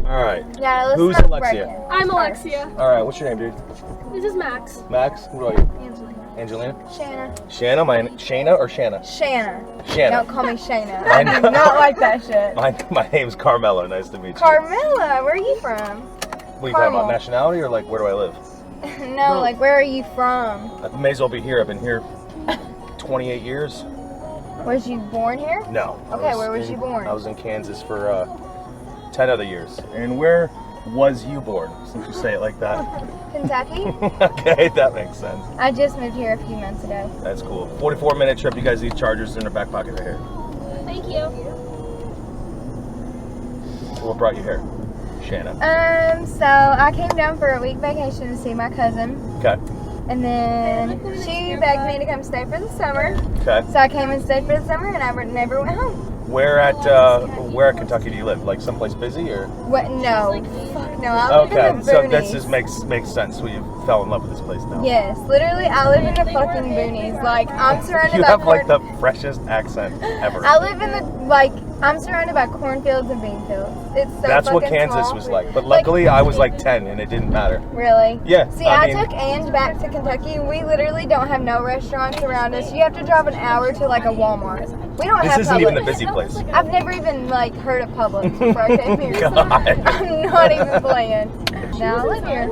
All right. Yeah, let's Who's not Alexia? break it. I'm Alexia. All right, what's your name, dude? This is Max. Max? What about you? Angelina. Angelina? Shanna. Shanna? Shayna or Shanna? Shanna. Shanna. Don't call me Shayna. I do not like that shit. My name's Carmelo. Nice to meet you. Carmela, where are you from? What are you talking about? Nationality or like where do I live? No, like where are you from? I may as well be here. I've been here 28 years. Was you born here? No. Okay, where was you born? I was in Kansas for 10 other years. And where was you born, since you say it like that? Kentucky. Okay, that makes sense. I just moved here a few months ago. That's cool. 44-minute trip. You guys need chargers in their back pocket right here. Thank you. What brought you here, Shanna? So I came down for a week vacation to see my cousin. Okay. And then she begged me to come stay for the summer. Okay. So I came and stayed for the summer and I never went home. Where at Kentucky do you live? Like someplace busy or? What? No. Fuck no. I live Okay, in the so boonies. this just makes sense. So you fell in love with this place now. Yes, literally, I live in the fucking boonies. Like, I'm surrounded You by have like the freshest accent ever. I live in the, like, I'm surrounded by cornfields and bean fields. It's so That's what fucking Kansas small. was like. But luckily, I was like 10 and it didn't matter. Really? Yeah. See, I took Ange back to Kentucky. We literally don't have no restaurants around us. You have to drive an hour to like a Walmart. We don't This have isn't Publix. even the busy place. I've never even like heard of Publix before I came here. God. I'm not even playing. Now I live here.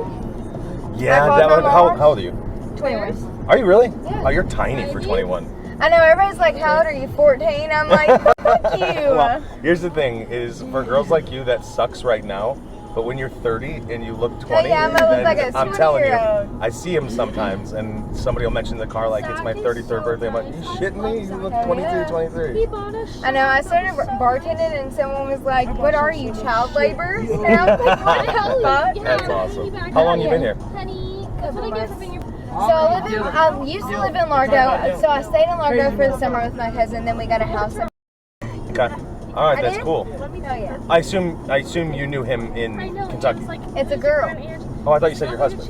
Yeah. called my mom. How old are you? 21. Are you really? Yeah. Oh, you're tiny for 21. I know, everybody's like, how old are you, 14? I'm like, fuck you. Well, here's the thing: is for girls like you, that sucks right now. But when you're 30 and you look 20, yeah, I'm gonna look then like a I'm telling you, 20-year-old. I see him sometimes, and somebody will mention the car like it's my 33rd birthday. I'm like, you shitting me? You look 22, 23. I know, I started bartending and someone was like, what are you, child labor? And I was like, what the fuck? That's awesome. How long you been here? So I used to live in Largo, so I stayed in Largo for the summer with my cousin, then we got a house in Okay. All right, that's did? cool. Oh yeah. I assume you knew him in Kentucky. It's a girl. Oh, I thought you said your husband.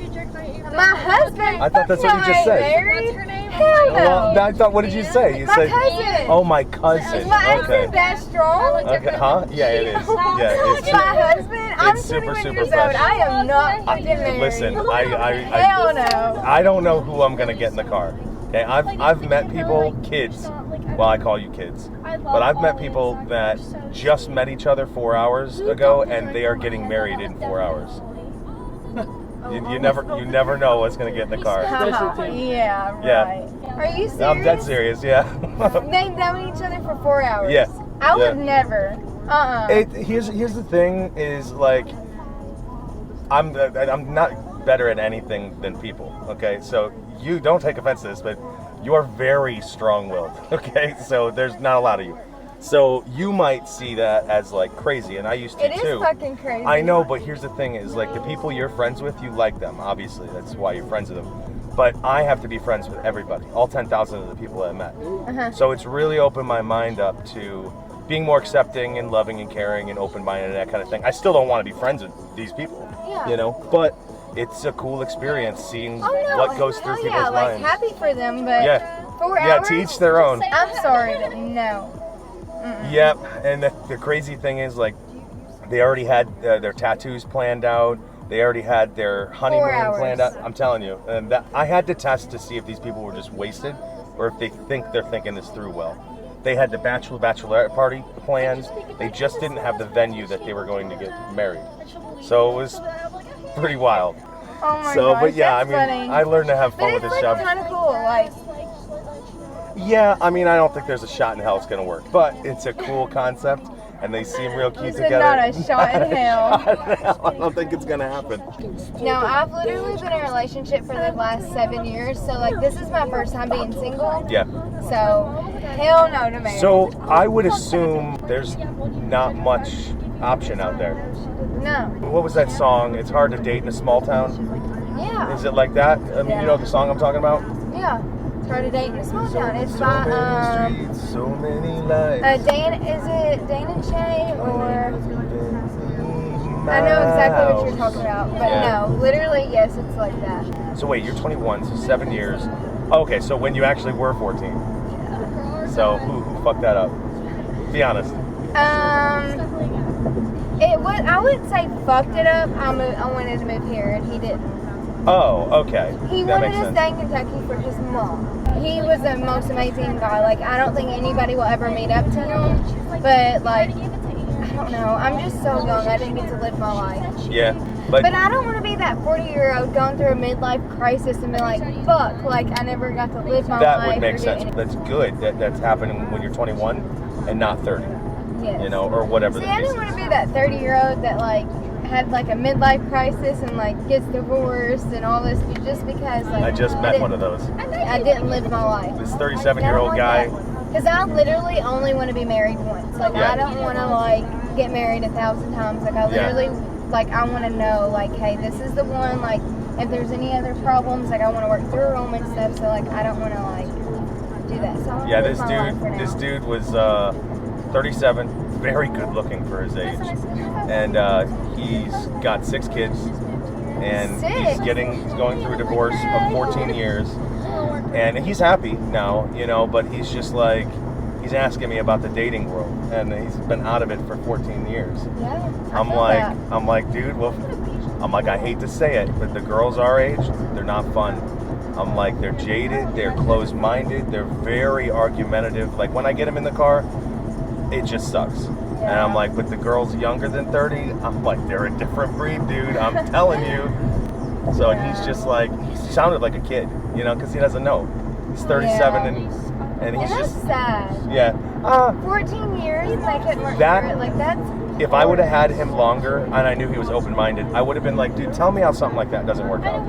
My husband? I thought that's what you just ain't said. Married? Hell no. Well, I thought, what did you say? You My said, cousin. oh, my cousin. Is my Okay. accent that strong? Okay, huh? Yeah, it is. Yeah, it's My husband? I'm super, 21 super years fresh. old. I am not fucking married. Listen, Hell no. I don't know who I'm gonna get in the car. Okay, I've met people, kids. Well, I call you kids, but I've met people that just met each other 4 hours ago, and they are getting married in 4 hours. You never know what's gonna get in the car. Yeah, right. Yeah. Are you serious? I'm dead serious. Yeah. They've known each other for 4 hours. Yeah. I would never. Here's the thing is like I'm not better at anything than people. Okay, so you don't take offense to this, but you are very strong-willed. Okay, so there's not a lot of you. So you might see that as like crazy, and I used to It too. is fucking crazy. I know, but here's the thing: is like the people you're friends with, you like them. Obviously, that's why you're friends with them. But I have to be friends with everybody, all 10,000 of the people that I met. So it's really opened my mind up to being more accepting and loving and caring and open-minded and that kind of thing. I still don't want to be friends with these people, you know, but it's a cool experience seeing what goes through people's minds. Happy for them, but 4 hours? Yeah, to each their own. I'm sorry, but no. Yep, and the crazy thing is, like, they already had their tattoos planned out. They already had their honeymoon planned out. I'm telling you, and I had to test to see if these people were just wasted or if they're thinking this through well. They had the bachelorette party plans. They just didn't have the venue that they were going to get married. So it was pretty wild. Oh my gosh, but yeah, I that's mean, funny. I learned to have fun with But this it's job. like kind of cool, like. Yeah, I mean, I don't think there's a shot in hell it's gonna work, but it's a cool concept, and they seem real cute together. Not a shot in hell. I don't think it's gonna happen. No, I've literally been in a relationship for the last 7 years, so like this is my first time being single. Yeah. So hell no to marriage. So I would assume there's not much option out there. No. What was that song? It's hard to date in a small town. Yeah. Is it like that? I mean, you know the song I'm talking about? Yeah. It's hard to date in a small town. It's so by many streets, so many lights. is it Dan and Shay or? I know exactly what you're talking about, but no, literally yes, it's like that. So wait, you're 21, so 7 years. Oh, okay, so when you actually were 14. So who fucked that up? Be honest. It was I wouldn't say fucked it up. I wanted to move here, and he didn't. Oh, okay. He That wanted makes to sense. stay in Kentucky for his mom. He was the most amazing guy. Like, I don't think anybody will ever meet up to him. But, like, I don't know. I'm just so young. I didn't get to live my life. Yeah, But I don't want to be that 40-year-old going through a midlife crisis and be like, fuck, like, I never got to live my that life. would make or do sense. anything. That's good. That's happening when you're 21 and not 30. Yes. You know, or whatever See, the I case didn't want is. to be that 30-year-old that, like, had, like, a midlife crisis and, like, gets divorced and all this just because, like, I just met one of those. I didn't live my life. This 37-year-old guy. Because I literally only want to be married once. Like, Yeah. I don't want to, like, get married 1,000 times. Like, I Yeah. literally, like, I want to know, like, hey, this is the one. Like, if there's any other problems, like, I want to work through them and stuff. So, like, I don't want to, like, do that. So I wanna Yeah, live my life for now. this dude was 37, very good looking for his age, and he's got 6 kids, and he's 6? going through a divorce of 14 years, and he's happy now, you know, but he's just like, he's asking me about the dating world, and he's been out of it for 14 years. Yeah, I'm like, dude, well, I'm like, I hate to say it, but the girls our age, they're not fun. I'm like, they're jaded, they're closed-minded, they're very argumentative. Like, when I get them in the car, it just sucks. And I'm like, but the girls younger than 30, I'm like, they're a different breed, dude. I'm telling you. So he's just like, he sounded like a kid, you know, because he doesn't know. He's 37 and he's And that's just, sad. yeah. 14 years and they couldn't work That- through it. Like, that's... If I would have had him longer and I knew he was open-minded, I would have been like, dude, tell me how something like that doesn't work out.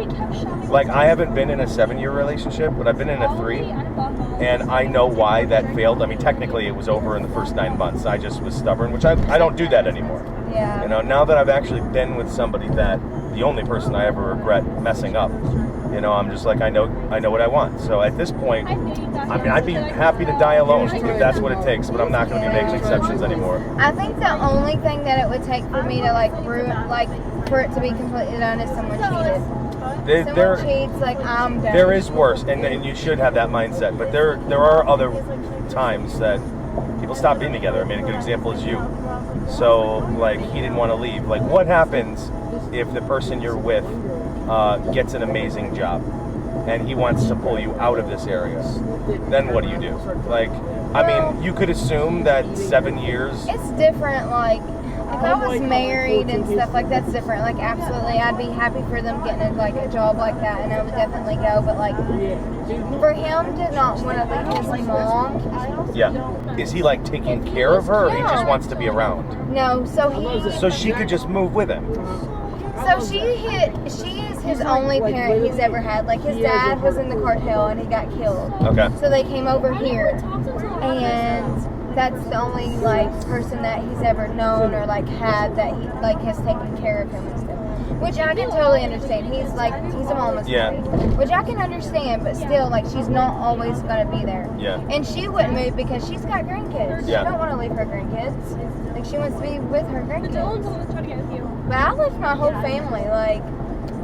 Like, I haven't been in a 7-year relationship, but I've been in a 3, and I know why that failed. I mean, technically it was over in the first 9 months. I just was stubborn, which I don't do that anymore. Yeah. You know, now that I've actually been with somebody that, the only person I ever regret messing up, you know, I'm just like, I know what I want. So at this point, I mean, I'd be happy to die alone if that's what it takes, but I'm not going to be making exceptions anymore. I think the only thing that it would take for me to, like, ruin, like, for it to be completely done is someone cheated. Someone cheats, like, I'm done. There is worse, and you should have that mindset. But there are other times that people stop being together. I mean, a good example is you. So, like, he didn't want to leave. Like, what happens if the person you're with gets an amazing job and he wants to pull you out of this area? Then what do you do? Like, I mean, you could assume that 7 years. It's different, like, if I was married and stuff, like, that's different. Like, absolutely, I'd be happy for them getting, a job like that, and I would definitely go. But, like, for him to not want to leave his mom. Yeah. Is he, like, taking care of her, or he just wants to be around? No, So she could just move with him. So she is his only parent he's ever had. Like, his dad was in the cartel and he got killed. Okay. So they came over here, and that's the only, like, person that he's ever known or, like, had that he, like, has taken care of him and stuff. Which I can totally understand. He's a mama's boy. Which I can understand, but still, like, she's not always going to be there. Yeah. And she wouldn't move because she's got grandkids. Yeah. She don't want to leave her grandkids. Like, she wants to be with her grandkids. trying to get with you. But I left my whole family, like...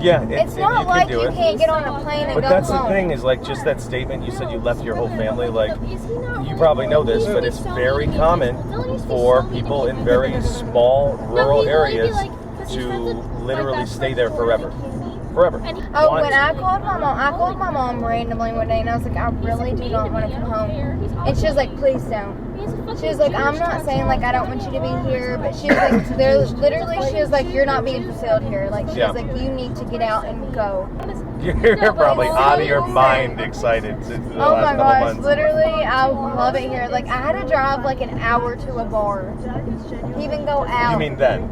Yeah, It's not like you can't get on a plane and But go that's home. the thing is, like, just that statement, you said you left your whole family, like, you probably know this, but it's very common for people in very small rural areas to literally stay there forever. Forever. Oh, when I called my mom randomly one day and I was like, I really do not want to come home. And she was like, please don't. She was like, I'm not saying, like, I don't want you to be here, but she was like, she was like, you're not being fulfilled here. Like, she was like, you need to get out and go. You're probably out of your mind excited since the Oh last my couple gosh, months. literally, I love it here. Like, I had to drive like an hour to a bar. Even go out. You mean then?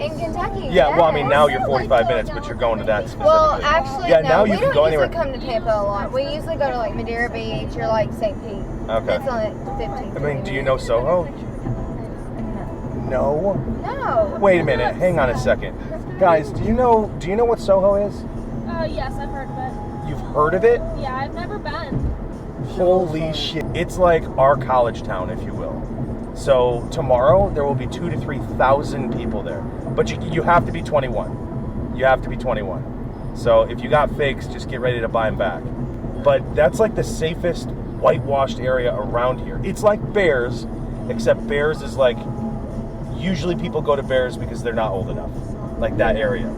In Kentucky. Yeah, well, I mean, yes. now you're 45 minutes, but you're going to that specifically. Well, actually, yeah, no, now you we can don't go usually anywhere. come to Tampa a lot. We usually go to, like, Madeira Beach or, like, St. Pete. Okay. It's only 15. I mean, do you know Soho? No. No. Wait a minute. Hang on a second. Guys, do you know what Soho is? Yes, I've heard of it. You've heard of it? Yeah, I've never been. Holy shit. It's like our college town, if you will. So tomorrow there will be 2,000 to 3,000 people there. But you have to be 21. You have to be 21. So if you got fakes, just get ready to buy them back. But that's like the safest whitewashed area around here. It's like Bears, except Bears is like usually people go to Bears because they're not old enough, like that area.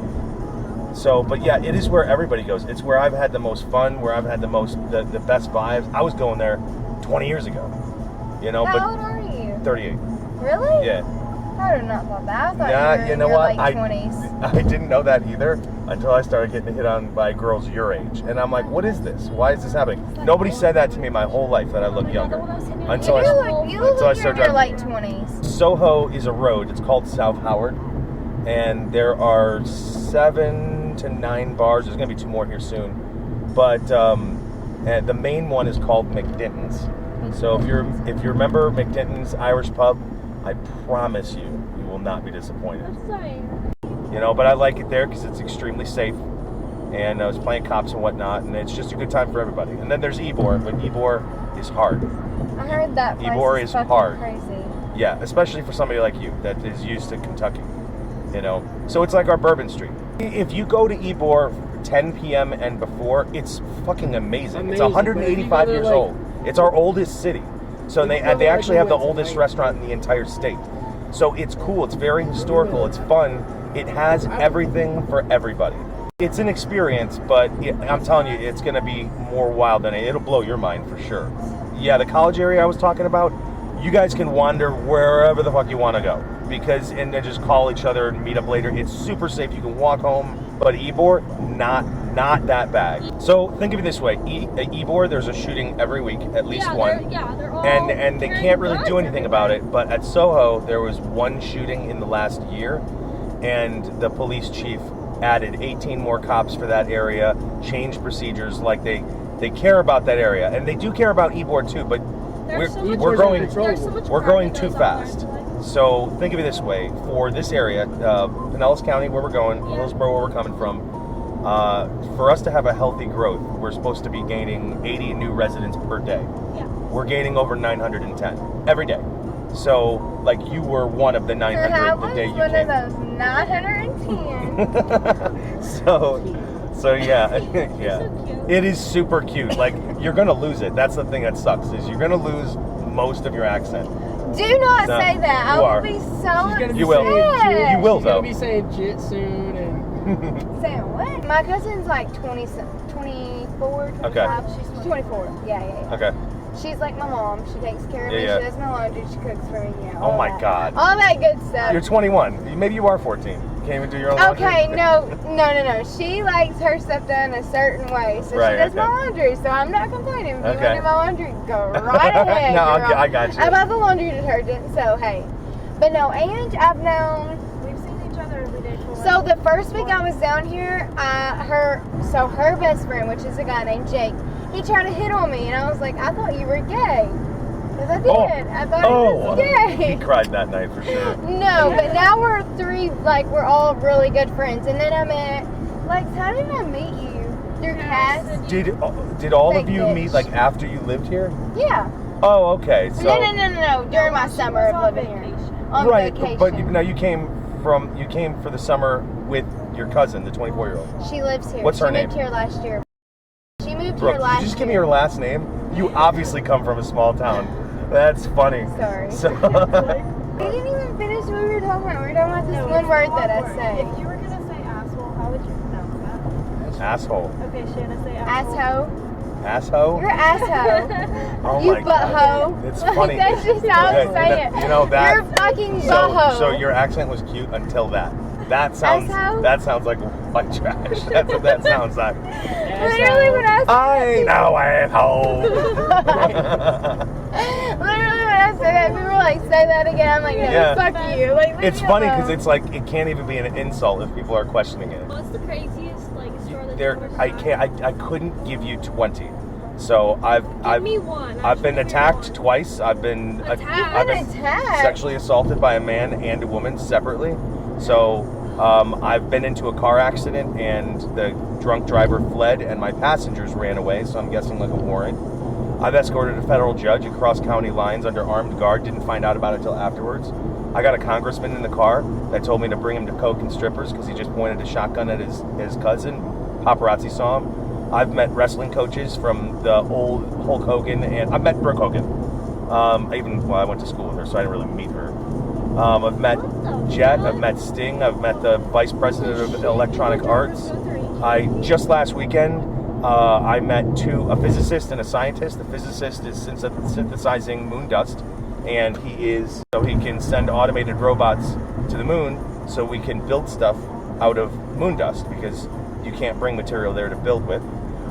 So, but yeah, it is where everybody goes. It's where I've had the most fun, where I've had the best vibes. I was going there 20 years ago, you know. How old are you? 38. Really? Yeah. I would have not thought that. I thought Yeah, you were in your late 20s. I didn't know that either until I started getting hit on by girls your age. And I'm like, what is this? Why is this happening? Nobody said that to me my whole life, that I look younger. Until You look like you're in your late 20s. Soho is a road. It's called South Howard. And there are 7 to 9 bars. There's going to be 2 more here soon. But and the main one is called McDinton's. So if you remember McDinton's Irish pub, I promise you will not be disappointed. You know, but I like it there because it's extremely safe. And I was playing cops and whatnot, and it's just a good time for everybody. And then there's Ybor, but Ybor is hard. I heard that place Ybor is fucking hard. crazy. Yeah, especially for somebody like you that is used to Kentucky. You know, so it's like our Bourbon Street. If you go to Ybor 10 p.m. and before, it's fucking amazing. It's 185 years old. It's our oldest city. So they actually have the oldest restaurant in the entire state. So it's cool. It's very historical. It's fun. It has everything for everybody. It's an experience, but I'm telling you, it's going to be more wild than it. It'll blow your mind for sure. Yeah, the college area I was talking about, you guys can wander wherever the fuck you want to go. Because, and then just call each other and meet up later. It's super safe. You can walk home. But Ybor, not that bad. So think of it this way. At Ybor, there's a shooting every week, at least one. They're all And they can't really do anything about it. But at Soho, there was one shooting in the last year. And the police chief added 18 more cops for that area, changed procedures. Like they care about that area. And they do care about Ybor too, but we're growing too fast. So think of it this way: for this area, Pinellas County, where we're going, Hillsborough, where we're coming from, for us to have a healthy growth, we're supposed to be gaining 80 new residents per day. Yeah. We're gaining over 910 every day. So, like, you were one of the 900 the day you one came. of those 910. So yeah, yeah. So cute. It is super cute. Like, you're gonna lose it. That's the thing that sucks, is you're gonna lose most of your accent. Do not No, say that. I you will are. be so upset. You will. You will, She's though. gonna be saying jit soon and Saying what? My cousin's like 24, 25. Okay. She's 24. Yeah. Okay. She's like my mom. She takes care of me. Yeah. She does my laundry. She cooks for me. Yeah. Oh all my that. God. All that good stuff. You're 21. Maybe you are 14. You can't even do your own laundry? Okay, no. She likes her stuff done a certain way, so Right, she does my okay. laundry. So I'm not complaining. If you Okay. want to do my laundry, go right ahead. No, girl. I got you. I buy the laundry detergent, so hey. But no, and I've known. We've seen each other every day for So the first week I was down here, her best friend, which is a guy named Jake, he tried to hit on me, and I was like, I thought you were gay. Because I did. Oh. I thought he was gay. He cried that night for sure. No, but now we're we're all really good friends. And then I met, how did I meet you? Through Cass? Did all of Fake you bitch. meet like after you lived here? Yeah. Oh, okay. So No. During my summer of living here. On right, vacation. but now you came for the summer with your cousin, the 24-year-old. She lives here. What's her She name? moved here last year. She moved Brooke, here could last you just give me year. your last name? You obviously come from a small town. That's funny. Sorry. So, We didn't even finish what we were talking about. We were talking about this one word that I say. If you were gonna say asshole, how would you pronounce that? asshole. Okay, Shanna, say asshole. Asshole. Asshole? You're asshole. Oh You my God. butthole. It's funny. That's just how I say it. You know that. You're fucking butthole. So your accent was cute until that. That sounds Asshole? like white trash. That's what that sounds like. Literally when I I know asshole. literally when I say that, people are like, say that again. I'm like, no, Yeah. fuck you. Like, leave It's me funny alone. because it's like it can't even be an insult if people are questioning it. What's the craziest store that There, you've ever I tried? can't. I couldn't give you 20. So I've me one. I've been Actually, attacked give me twice. I've been Attacked? I've been attacked. sexually assaulted by a man and a woman separately. So I've been into a car accident and the drunk driver fled and my passengers ran away. So I'm guessing like a warrant. I've escorted a federal judge across county lines under armed guard. Didn't find out about it until afterwards. I got a congressman in the car that told me to bring him to coke and strippers because he just pointed a shotgun at his cousin. Paparazzi saw him. I've met wrestling coaches from the old Hulk Hogan, and I've met Brooke Hogan. I went to school with her, so I didn't really meet her. I've met Jet, I've met Sting, I've met the vice president of electronic arts. Just last weekend, I met a physicist and a scientist. The physicist is synthesizing moon dust, and so he can send automated robots to the moon so we can build stuff out of moon dust, because you can't bring material there to build with.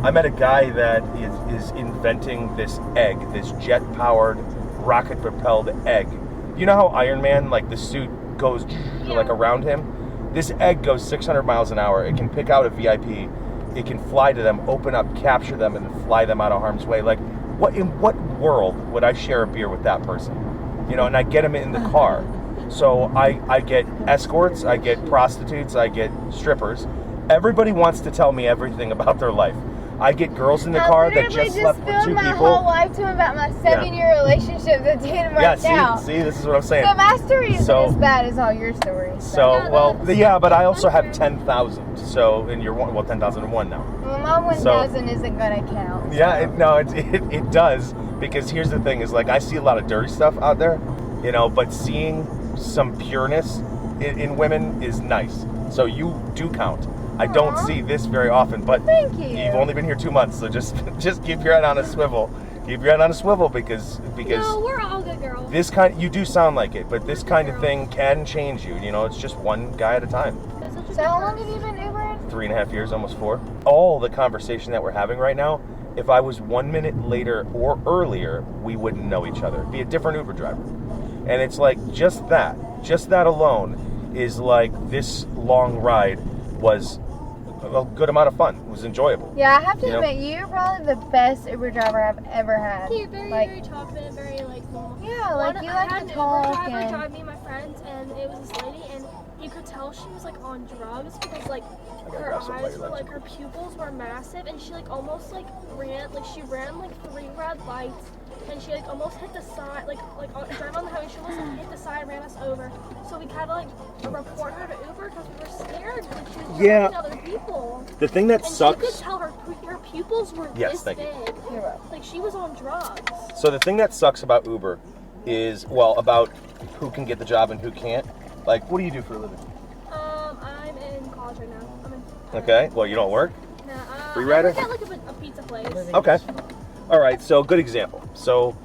I met a guy that is inventing this egg, this jet-powered, rocket-propelled egg. You know how Iron Man, like the suit goes like around him? This egg goes 600 miles an hour. It can pick out a VIP. It can fly to them, open up, capture them, and fly them out of harm's way. Like, in what world would I share a beer with that person? You know, and I get them in the car. So I get escorts, I get prostitutes, I get strippers. Everybody wants to tell me everything about their life. I get girls in the car that just slept with 2 people. I my whole life to him about my 7-year relationship that didn't work out. See, this is what I'm saying. So my story isn't as bad as all your stories. But I also have 10,000. So, and you're 10,001 now. Well, my 1,000 isn't gonna count. So. Yeah, it does, because here's the thing: is like I see a lot of dirty stuff out there, you know, but seeing some pureness in women is nice. So you do count. I don't see this very often, but thank you. You've only been here 2 months, so just keep your head on a swivel. Keep your head on a swivel because no, we're all good girls. You do sound like it, but this kind of thing can change you. You know, it's just one guy at a time. So how long have you been Ubering? 3.5 years, almost 4. All the conversation that we're having right now, if I was 1 minute later or earlier, we wouldn't know each other. It'd be a different Uber driver. And it's like just that alone is like this long ride was a good amount of fun. It was enjoyable. Yeah, I have to admit, you're probably the best Uber driver I've ever had. He's very talkative, very normal. Yeah, like you like to talk. I had an Uber driver drive me and my friends, and it was this lady, and you could tell she was like on drugs because like her eyes were like her pupils were massive, and she like almost like ran 3 red lights. And she like almost hit the side, like driving on the highway. She almost like, hit the side, ran us over. So we kind of like report her to Uber because we were scared that she was driving other people. The thing that sucks. You could tell her pupils were this big. Like she was on drugs. So the thing that sucks about Uber is about who can get the job and who can't. Like, what do you do for a living? I'm in college right now. Okay. Well, you don't work. Nah. Free rider. I work at like a pizza place. Okay. All right, so good example. So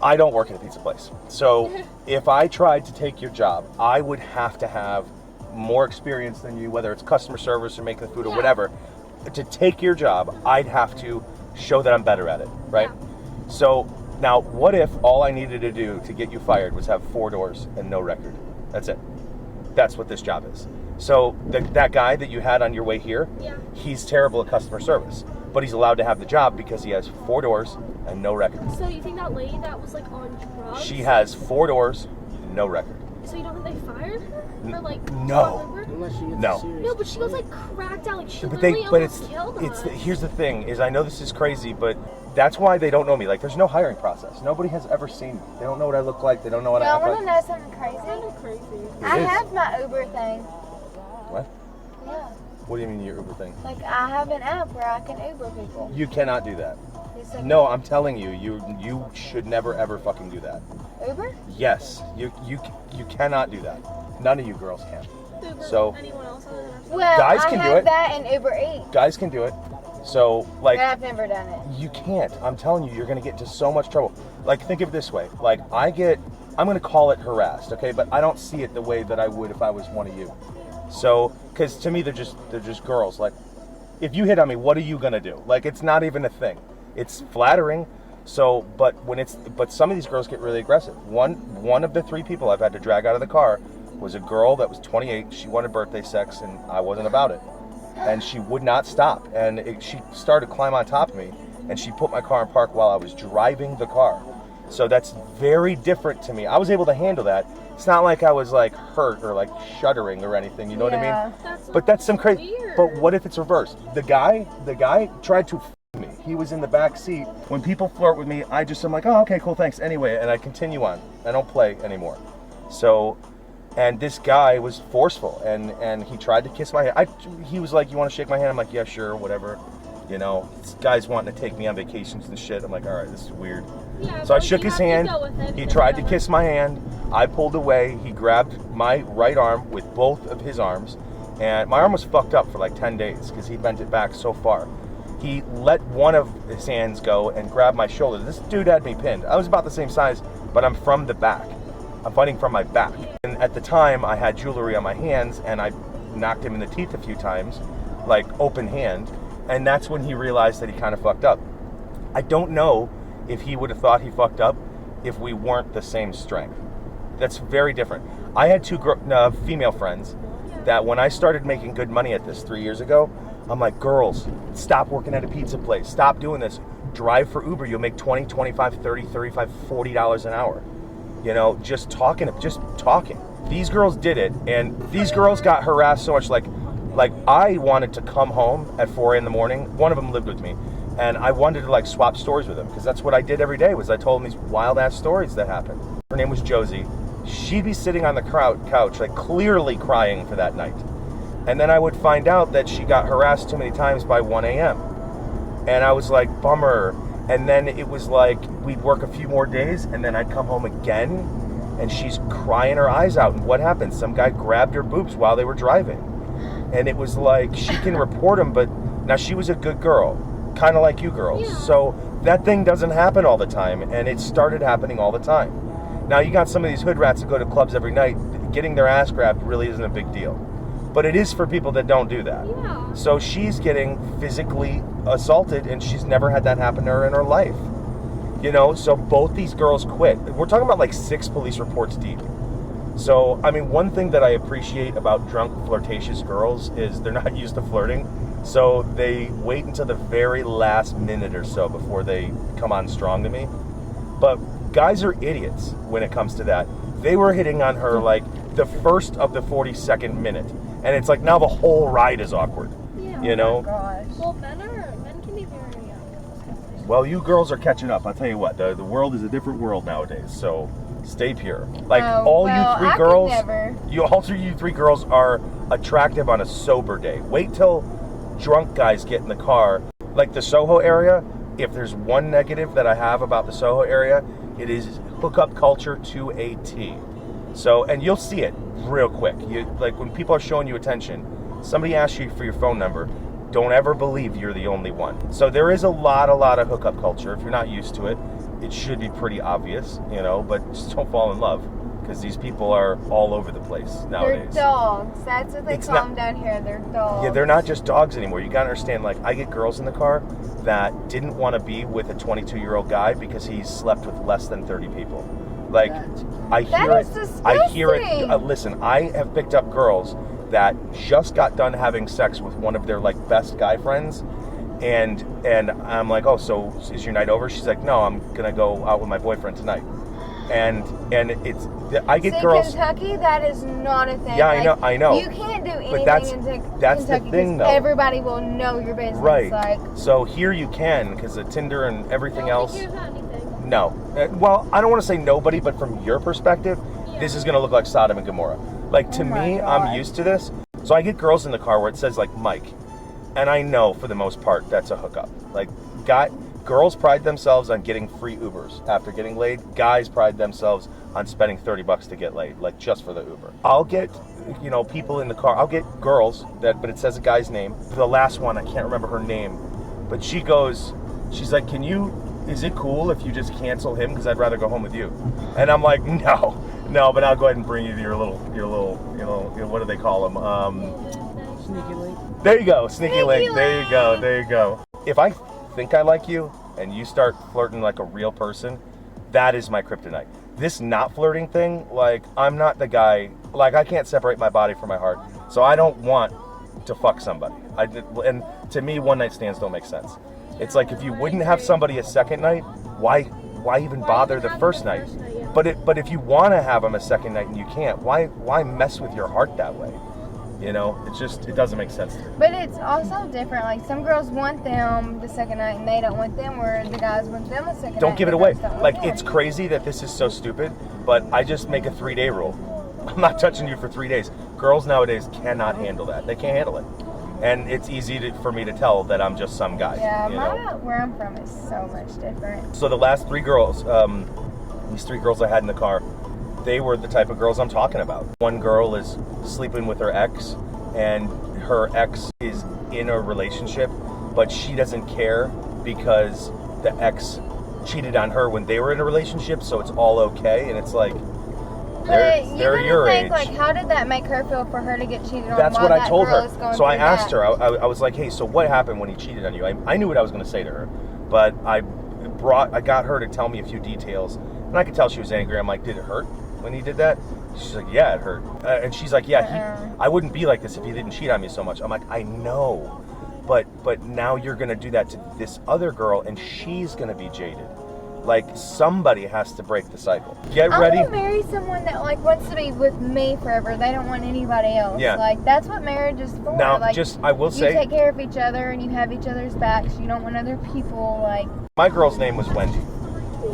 I don't work at a pizza place. So if I tried to take your job, I would have to have more experience than you, whether it's customer service or making the food or whatever. To take your job, I'd have to show that I'm better at it, right? Yeah. So now what if all I needed to do to get you fired was have 4 doors and no record? That's it. That's what this job is. So that guy that you had on your way here, he's terrible at customer service. But he's allowed to have the job because he has 4 doors and no record. So you think that lady that was like on drugs? She has 4 doors, no record. So you don't think they fired her? Or like no. No, but she was like cracked out, like she literally almost killed us. Here's the thing: is I know this is crazy, but that's why they don't know me. Like, there's no hiring process. Nobody has ever seen me. They don't know what I look like. They don't know what I act like. I want to know something crazy. I have my Uber thing. What? Yeah. What do you mean your Uber thing? Like, I have an app where I can Uber people. You cannot do that. No, I'm telling you, you should never ever fucking do that. Uber? Yes, you cannot do that. None of you girls can. Uber, so anyone else other than well, guys can do it. That and Uber Eats. Guys can do it. So like, but I've never done it. You can't. I'm telling you, you're gonna get into so much trouble. Like, think of it this way. Like, I'm gonna call it harassed, okay? But I don't see it the way that I would if I was one of you. So, because to me, they're just girls. Like, if you hit on me, what are you gonna do? Like, it's not even a thing. It's flattering. So, but some of these girls get really aggressive. One of the 3 people I've had to drag out of the car was a girl that was 28. She wanted birthday sex, and I wasn't about it. And she would not stop. And she started to climb on top of me, and she put my car in park while I was driving the car. So that's very different to me. I was able to handle that. It's not like I was like hurt or like shuddering or anything. You know what I mean? But that's some crazy. Weird. But what if it's reversed? The guy tried to me. He was in the back seat. When people flirt with me, I'm like, oh, okay, cool, thanks. Anyway, and I continue on. I don't play anymore. So, and this guy was forceful, and he tried to kiss my hand. He was like, you want to shake my hand? I'm like, yeah, sure, whatever. You know, this guy's wanting to take me on vacations and shit. I'm like, all right, this is weird. Yeah, So I well, shook you his have to hand. go with it, He because tried to whatever. kiss my hand. I pulled away. He grabbed my right arm with both of his arms. And my arm was fucked up for like 10 days because he bent it back so far. He let one of his hands go and grabbed my shoulder. This dude had me pinned. I was about the same size, but I'm from the back. I'm fighting from my back. And at the time, I had jewelry on my hands, and I knocked him in the teeth a few times, like open hand. And that's when he realized that he kind of fucked up. I don't know if he would have thought he fucked up if we weren't the same strength. That's very different. I had two female friends that when I started making good money at this 3 years ago, I'm like, girls, stop working at a pizza place. Stop doing this. Drive for Uber. You'll make $20, $25, $30, $35, $40 an hour. You know, just talking. These girls did it, and these girls got harassed so much. Like I wanted to come home at 4 in the morning. One of them lived with me, and I wanted to like swap stories with him because that's what I did every day. Was I told him these wild ass stories that happened. Her name was Josie. She'd be sitting on the couch, like clearly crying for that night. And then I would find out that she got harassed too many times by 1 a.m. And I was like, bummer. And then it was like, we'd work a few more days, and then I'd come home again, and she's crying her eyes out. And what happened? Some guy grabbed her boobs while they were driving. And it was like, she can report him, but now she was a good girl, kind of like you girls. Yeah. So that thing doesn't happen all the time, and it started happening all the time. Now, you got some of these hood rats that go to clubs every night. Getting their ass grabbed really isn't a big deal. But it is for people that don't do that. Yeah. So she's getting physically assaulted, and she's never had that happen to her in her life. You know, so both these girls quit. We're talking about like 6 police reports deep. So, I mean, one thing that I appreciate about drunk, flirtatious girls is they're not used to flirting. So they wait until the very last minute or so before they come on strong to me. But guys are idiots when it comes to that. They were hitting on her like the first of the 42nd minute. And it's like now the whole ride is awkward. Yeah. You know? Oh my gosh. Well, men can be very disgusting. Well, you girls are catching up. I'll tell you what, the world is a different world nowadays. So stay pure. Like all you three girls, you three girls are attractive on a sober day. Wait till drunk guys get in the car. Like the Soho area, if there's one negative that I have about the Soho area, it is hookup culture to a T. So, and you'll see it real quick. Like when people are showing you attention, somebody asks you for your phone number, don't ever believe you're the only one. So there is a lot of hookup culture. If you're not used to it, it should be pretty obvious, you know, but just don't fall in love because these people are all over the place nowadays. They're dogs. That's what they call them down here. They're dogs. Yeah, they're not just dogs anymore. You gotta understand, like, I get girls in the car that didn't want to be with a 22-year-old guy because he slept with less than 30 people. Like, I hear That is it. disgusting. I hear it. Listen, I have picked up girls that just got done having sex with one of their like best guy friends, and I'm like, oh, so is your night over? She's like, no, I'm gonna go out with my boyfriend tonight. And it's I get girls. In Kentucky, that is not a thing. Yeah, like, I know. You can't do anything But that's in the Kentucky thing, though. everybody will know your business. Right. Like, So here you can, because of Tinder and everything else. Here's not anything. No. Well, I don't want to say nobody, but from your perspective, this is going to look like Sodom and Gomorrah. Like, to me, I'm God. used to this. So I get girls in the car where it says, like, Mike. And I know, for the most part, that's a hookup. Like, girls pride themselves on getting free Ubers after getting laid. Guys pride themselves on spending $30 to get laid, like, just for the Uber. I'll get, you know, people in the car. I'll get girls, but it says a guy's name. The last one, I can't remember her name. But she's like, is it cool if you just cancel him? Because I'd rather go home with you. And I'm like, no, but I'll go ahead and bring you to your little, what do they call them? Sneaky link. There you go, sneaky link. There you go. If I think I like you and you start flirting like a real person, that is my kryptonite. This not flirting thing, like, I'm not the guy, like, I can't separate my body from my heart. So I don't want to fuck somebody. And to me, one night stands don't make sense. It's like, if you wouldn't have somebody a second night, why even bother the first night? But if you want to have them a second night and you can't, why mess with your heart that way? You know, it doesn't make sense to me. but it's also different. Like, some girls want them the second night and they don't want them, where the guys want them the second night. Don't give it and away. the girls don't Like, want it's them. crazy that this is so stupid, but I just make a 3-day rule. I'm not touching you for 3 days. Girls nowadays cannot handle that. They can't handle it. And it's easy for me to tell that I'm just some guy. Yeah, you know? where I'm from is so much different. So the last 3 girls, these 3 girls I had in the car, they were the type of girls I'm talking about. One girl is sleeping with her ex, and her ex is in a relationship, but she doesn't care because the ex cheated on her when they were in a relationship, so it's all okay. And it's like, they're your age. Like, how did that make her feel for her to get cheated on? That's what I told her. So I asked her. her. I was like, "Hey, so what happened when he cheated on you?" I knew what I was going to say to her, but I got her to tell me a few details, and I could tell she was angry. I'm like, "Did it hurt when he did that?" She's like, "Yeah, it hurt." And she's like, "Yeah, I wouldn't be like this if he didn't cheat on me so much." I'm like, "I know, but now you're going to do that to this other girl, and she's going to be jaded." Like, somebody has to break the cycle. Get ready. I want to marry someone that like wants to be with me forever. They don't want anybody else. Yeah. Like, that's what marriage is for. Now, like, I will say, you take care of each other and you have each other's backs. You don't want other people. Like, my girl's name was Wendy,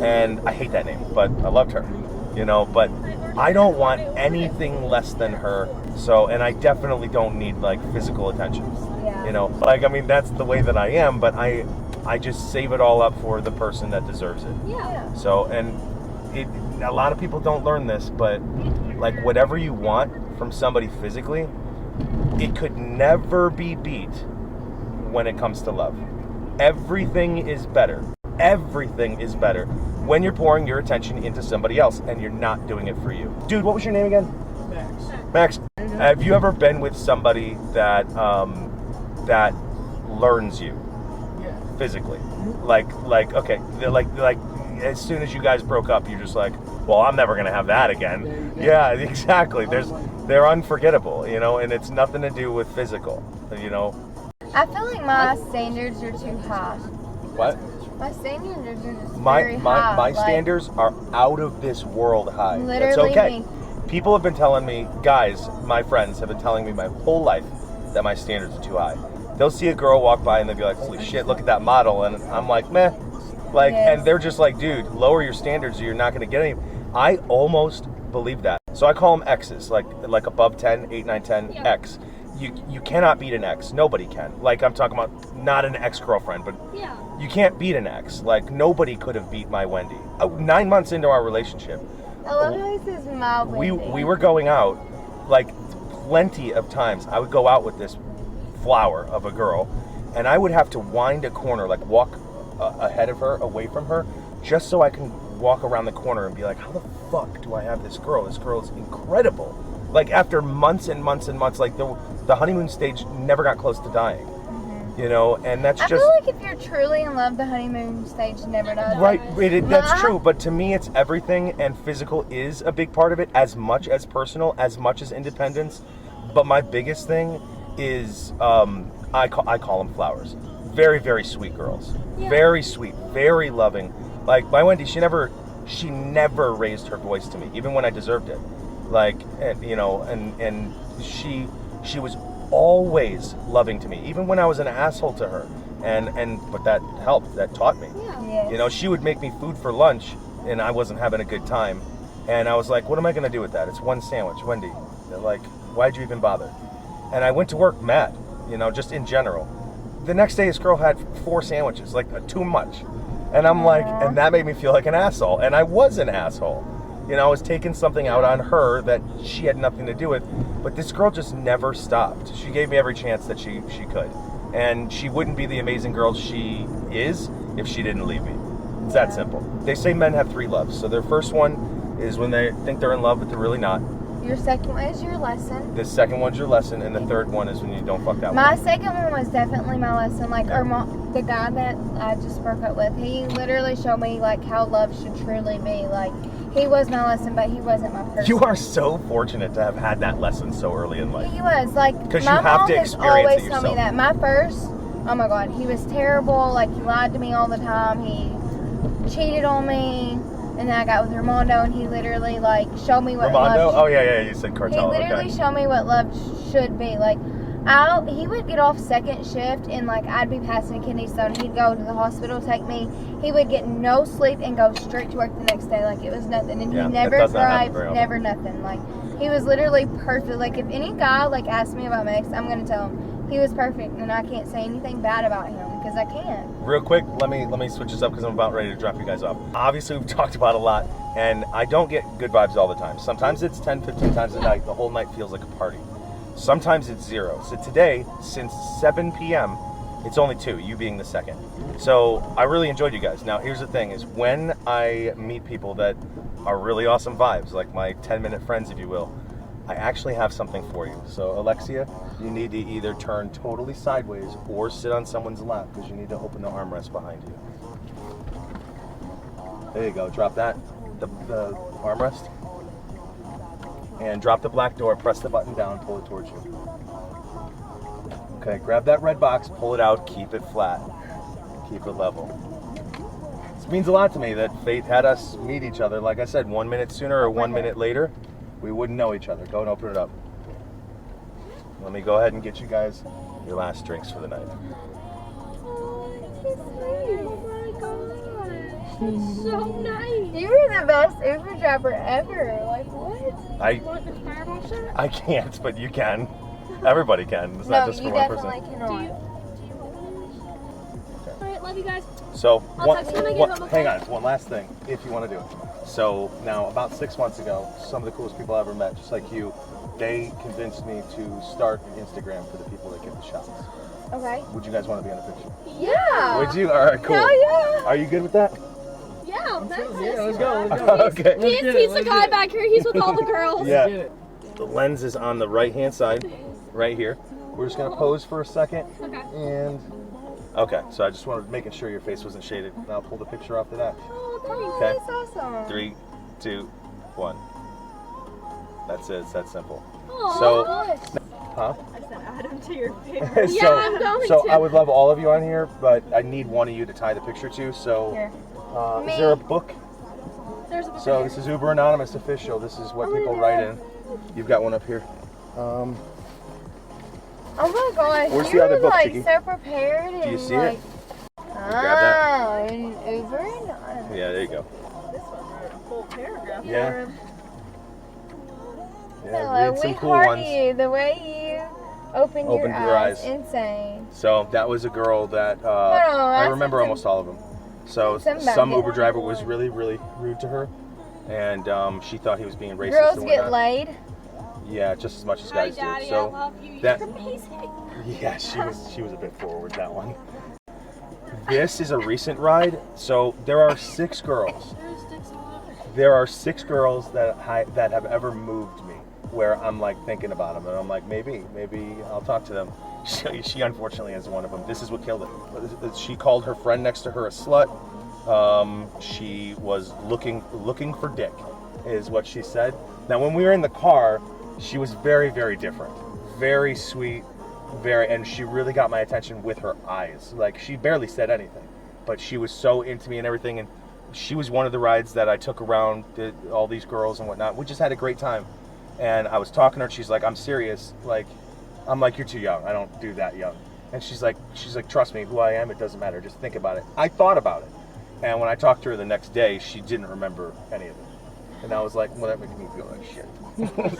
and I hate that name, but I loved her. You know, but I don't want anything less than her. So, and I definitely don't need like physical attention. yeah. You know, like, I mean, that's the way that I am, but I just save it all up for the person that deserves it. Yeah. So, and a lot of people don't learn this, but like, whatever you want from somebody physically, it could never be beat when it comes to love. Everything is better. Everything is better when you're pouring your attention into somebody else and you're not doing it for you. Dude, what was your name again? Max. Have you ever been with somebody that that learns you? Physically, like okay, like as soon as you guys broke up, you're just like, well, I'm never gonna have that again. Yeah, exactly. They're unforgettable, you know, and it's nothing to do with physical, you know. I feel like my standards are too high. What? My standards are just very high. My like, standards are out of this world high. Literally, It's okay. People have been telling me, guys, my friends have been telling me my whole life that my standards are too high. They'll see a girl walk by and they'll be like, holy shit, look at that model. And I'm like, meh. Like, yes. And they're just like, dude, lower your standards or you're not going to get any. I almost believe that. So I call them X's, like above 10, 8, 9, 10, Yeah. X. You cannot beat an X. Nobody can. Like, I'm talking about not an ex-girlfriend, but Yeah. you can't beat an X. Like, nobody could have beat my Wendy. 9 months into our relationship, I love how he says my Wendy. we were going out, like, plenty of times. I would go out with this flower of a girl, and I would have to wind a corner, like walk ahead of her, away from her, just so I can walk around the corner and be like, how the fuck do I have this girl? This girl is incredible. Like, after months and months and months, like the honeymoon stage never got close to dying. You know, and that's I just... feel like if you're truly in love, the honeymoon stage never does. Right, that's true, but to me it's everything, and physical is a big part of it, as much as personal, as much as independence. But my biggest thing is, I call them flowers. Very, very sweet girls. Yeah. Very sweet, very loving. Like, my Wendy, she never raised her voice to me, even when I deserved it. Like, and, you know, and she was always loving to me, even when I was an asshole to her. But that helped, that taught me. Yeah. Yes. You know, she would make me food for lunch, and I wasn't having a good time. And I was like, what am I going to do with that? It's one sandwich, Wendy. They're like, why'd you even bother? And I went to work mad, you know, just in general. The next day, this girl had 4 sandwiches, like too much. And I'm like, and that made me feel like an asshole. And I was an asshole. You know, I was taking something out on her that she had nothing to do with. But this girl just never stopped. She gave me every chance that she could. And she wouldn't be the amazing girl she is if she didn't leave me. It's that simple. They say men have 3 loves. So their first one is when they think they're in love, but they're really not. Your second one is your lesson. The second one's your lesson, and the third one is when you don't fuck that My one. second one was definitely my lesson. Like, the guy that I just broke up with, he literally showed me like how love should truly be. Like, he was my lesson, but he wasn't my person. You are so fortunate to have had that lesson so early in life. He was like, 'Cause you my have mom to has experience always it told me yourself. that. My first, oh my god, he was terrible. Like, he lied to me all the time. He cheated on me. And then I got with Armando, and he literally like showed me what Armando? love. Oh yeah, you said He cartel. literally Okay. showed me what love should be. Like, he would get off second shift, and like I'd be passing a kidney stone. He'd go to the hospital, take me. He would get no sleep and go straight to work the next day, like it was nothing. And Yeah, he that never does not happen cried, very often. never nothing. Like, he was literally perfect. Like, if any guy like asked me about Max, I'm gonna tell him he was perfect, and I can't say anything bad about him because I can't. Real quick, let me switch this up because I'm about ready to drop you guys off. Obviously, we've talked about a lot, and I don't get good vibes all the time. Sometimes it's 10, 15 times a night. The whole night feels like a party. Sometimes it's 0. So today, since 7 p.m., it's only 2, you being the second. So I really enjoyed you guys. Now, here's the thing is when I meet people that are really awesome vibes, like my 10-minute friends, if you will, I actually have something for you. So Alexia, you need to either turn totally sideways or sit on someone's lap because you need to open the armrest behind you. There you go. Drop that, the armrest. And drop the black door, press the button down, pull it towards you. Okay, grab that red box, pull it out, keep it flat. Keep it level. This means a lot to me that fate had us meet each other. Like I said, 1 minute sooner or 1 minute later, we wouldn't know each other. Go and open it up. Let me go ahead and get you guys your last drinks for the night. So nice. You were the best Uber driver ever. Like, what? I can't, but you can. Everybody can. It's not just for one person. No, you definitely cannot. Alright, love you guys. So, hang okay? on, one last thing, if you want to do it. So, now, about 6 months ago, some of the coolest people I ever met, just like you, they convinced me to start an Instagram for the people that get the shots. Okay. Would you guys want to be in a picture? Yeah. Would you? All right, cool. Hell yeah. Are you good with that? Yeah, Let's go. Okay. He's the guy back here. He's with all the girls. Yeah. The lens is on the right-hand side, right here. We're just gonna pose for a second. Okay. And okay, so I just wanted making sure your face wasn't shaded. Now I'll pull the picture off of that. Oh, Okay. that's awesome. 3, 2, 1. That's it. It's that simple. Aww. So, I said add him to your picture. so, Yeah, I'm going so to. I would love all of you on here, but I need one of you to tie the picture to. So, Here. is there a book? There's a book So right this is Uber Anonymous official. This is what people write in. You've got one up here. Oh my gosh, Where's the you're other book, like Chicky? so prepared and Do you see like, it? Oh, and Uber and Yeah, there you go. This one wrote a whole paragraph. Yeah. Yeah, Hello, read some we cool heart ones. you. The way you opened your eyes. Insane. So that was a girl that on, I I remember said almost all of them. So Somebody. some Uber driver was really, really rude to her, and she thought he was being racist. Girls and get whatnot. laid. Yeah, just as much as Hi, guys Daddy, do. So I love you. that- You're amazing. yeah, she was a bit forward, that one. This is a recent ride. So there are 6 girls. There are 6 girls that have ever moved me, where I'm like thinking about them, and I'm like, maybe I'll talk to them. She unfortunately is one of them. This is what killed it. She called her friend next to her a slut. She was looking for dick, is what she said. Now, when we were in the car, she was very, very different, very sweet, and she really got my attention with her eyes. Like, she barely said anything, but she was so into me and everything. And she was one of the rides that I took around all these girls and whatnot. We just had a great time. And I was talking to her, and she's like, I'm serious. Like, I'm like, you're too young. I don't do that young. And she's like, trust me, who I am, it doesn't matter. Just think about it. I thought about it. And when I talked to her the next day, she didn't remember any of it. And I was like, well, that makes me feel like shit.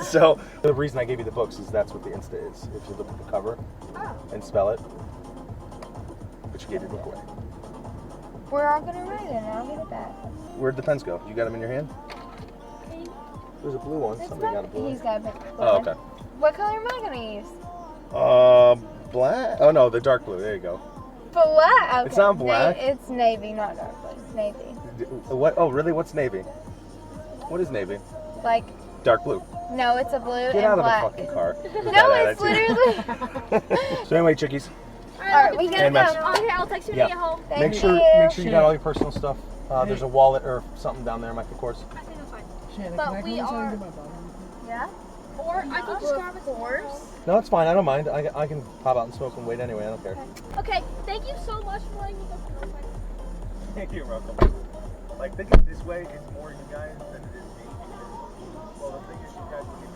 So the reason I gave you the books is that's what the Insta is. If you look at the cover and spell it, but you gave your book away. We're all gonna write it and I'll get it back. Where'd the pens go? You got them in your hand? There's a blue one. Somebody got a blue one. He's got a blue Oh, one. okay. What color am I gonna use? Black? Oh, no, the dark blue. There you go. Black. Okay. It's not black. It's navy, not dark blue. It's navy. What? Oh, really? What's navy? What is navy? Like, Dark blue. no, it's a blue Get and out black. of the fucking car. with No, that it's attitude. literally. So anyway, chickies, Alright, we gotta And mess. go. Okay, I'll text you when I get home. Thank make sure you got all your personal stuff. There's a wallet or something down there, Mike, of course. I think I'm fine. Shannon, But can I we come inside are- and get my bottle? Yeah? Or I can just grab a horse. No, it's fine. I don't mind. I can pop out and smoke and wait anyway. I don't care. Okay, thank you so much for letting me go. Thank you, welcome. Like, think of it this way, it's more you guys than it is me. Well, the thing is, you guys will get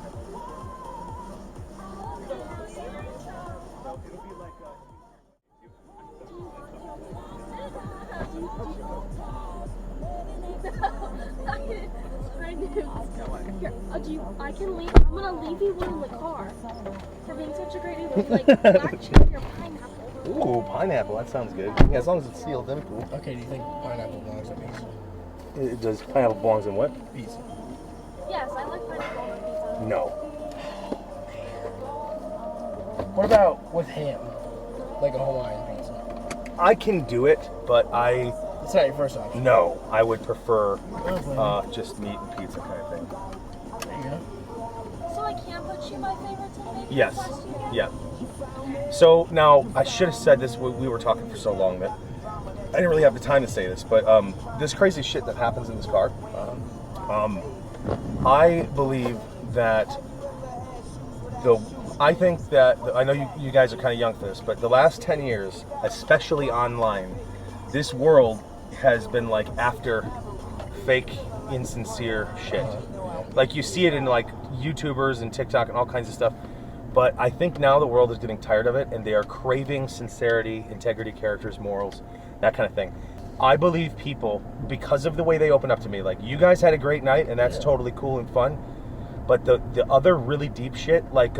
so it'll be like I knew. Here, I can leave. I'm gonna leave you one in the car. For being such a great neighbor. Like black cherry or pineapple. Ooh, pineapple. That sounds good. Yeah, as long as it's sealed, then cool. Okay, do you think pineapple belongs on pizza? Does pineapple belongs in what? Pizza. Yes, I like pineapple on pizza. No. What about with ham? Like a Hawaiian pizza? I can do it, but It's not your first option. no. I would prefer just meat and pizza kind of thing. There you go. So I can't put you my favorites in maybe Yes. last year? Yeah. So now I should have said this. We were talking for so long that I didn't really have the time to say this, but this crazy shit that happens in this car. I believe that I think that I know you guys are kind of young for this, but the last 10 years, especially online, this world has been like after fake, insincere shit. Like you see it in like YouTubers and TikTok and all kinds of stuff. But I think now the world is getting tired of it, and they are craving sincerity, integrity, characters, morals, that kind of thing. I believe people, because of the way they open up to me, like you guys had a great night, and that's totally cool and fun. But the other really deep shit, like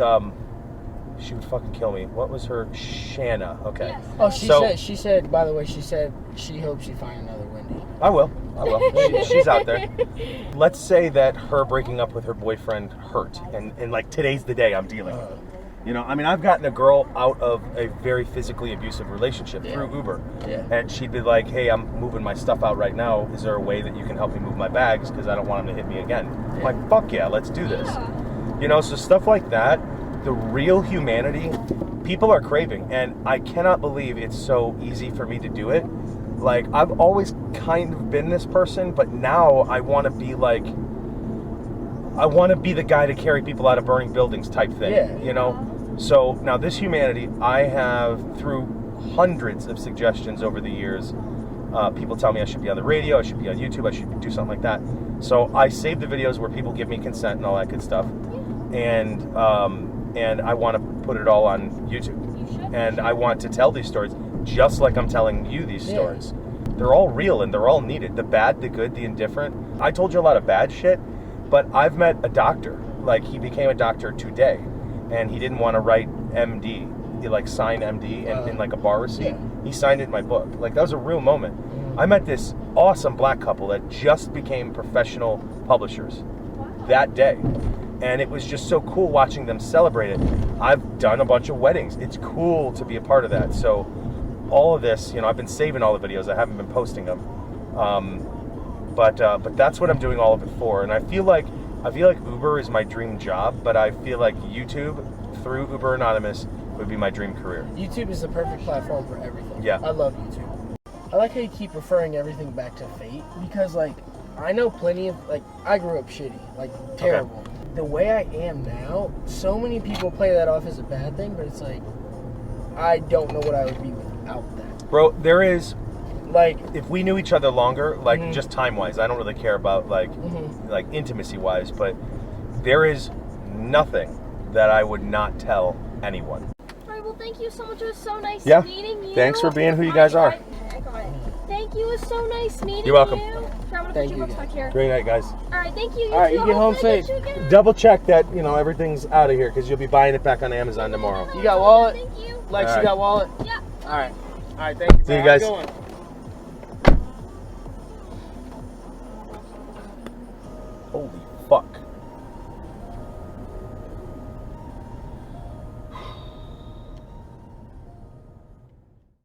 she would fucking kill me. What was her? Shanna. Okay. Yes. Oh, So- she said, by the way, she said she hopes you find another Wendy. I will. She's out there. Let's say that her breaking up with her boyfriend hurt, and like today's the day I'm dealing with it. You know, I mean, I've gotten a girl out of a very physically abusive relationship through Uber. Yeah. And she'd be like, hey, I'm moving my stuff out right now. Is there a way that you can help me move my bags? Because I don't want him to hit me again. I'm like, fuck yeah, let's do this. Yeah. You know, so stuff like that, the real humanity, people are craving. And I cannot believe it's so easy for me to do it. Like, I've always kind of been this person, but now I want to be like, I want to be the guy to carry people out of burning buildings type thing, Yeah. you know? So now this humanity, I have, through hundreds of suggestions over the years, people tell me I should be on the radio, I should be on YouTube, I should do something like that. So I save the videos where people give me consent and all that good stuff. And I want to put it all on YouTube. And I want to tell these stories just like I'm telling you these stories. They're all real and they're all needed. The bad, the good, the indifferent. I told you a lot of bad shit, but I've met a doctor. Like, he became a doctor today, and he didn't want to write MD. He like signed MD in like a bar receipt. He signed it in my book. Like, that was a real moment. I met this awesome black couple that just became professional publishers that day. And it was just so cool watching them celebrate it. I've done a bunch of weddings. It's cool to be a part of that. So all of this, you know, I've been saving all the videos. I haven't been posting them. But that's what I'm doing all of it for. And I feel like Uber is my dream job, but I feel like YouTube through Uber Anonymous would be my dream career. YouTube is the perfect platform for everything. Yeah. I love YouTube. I like how you keep referring everything back to fate, because like I know plenty of, like, I grew up shitty, like terrible. Okay. The way I am now, so many people play that off as a bad thing, but it's like, I don't know what I would be without that. Bro, there is, like, if we knew each other longer, like just time-wise, I don't really care about like intimacy-wise, but there is nothing that I would not tell anyone. All right, well, thank you so much. It was so nice Yeah. meeting you. Thanks for being who you guys are. I got it. Thank you. It was so nice meeting you. You're welcome. Here, I'm gonna Thank put your you, books back here. Great night, guys. All right, thank you. All right, you too. get home Hopefully I safe. get you again. Double check that, you know, everything's out of here, because you'll be buying it back on Amazon tomorrow. You got wallet? Thank you. Lex, All you right. got wallet? Yeah. All right, thank you. See you man. guys. Have a good one. Holy fuck.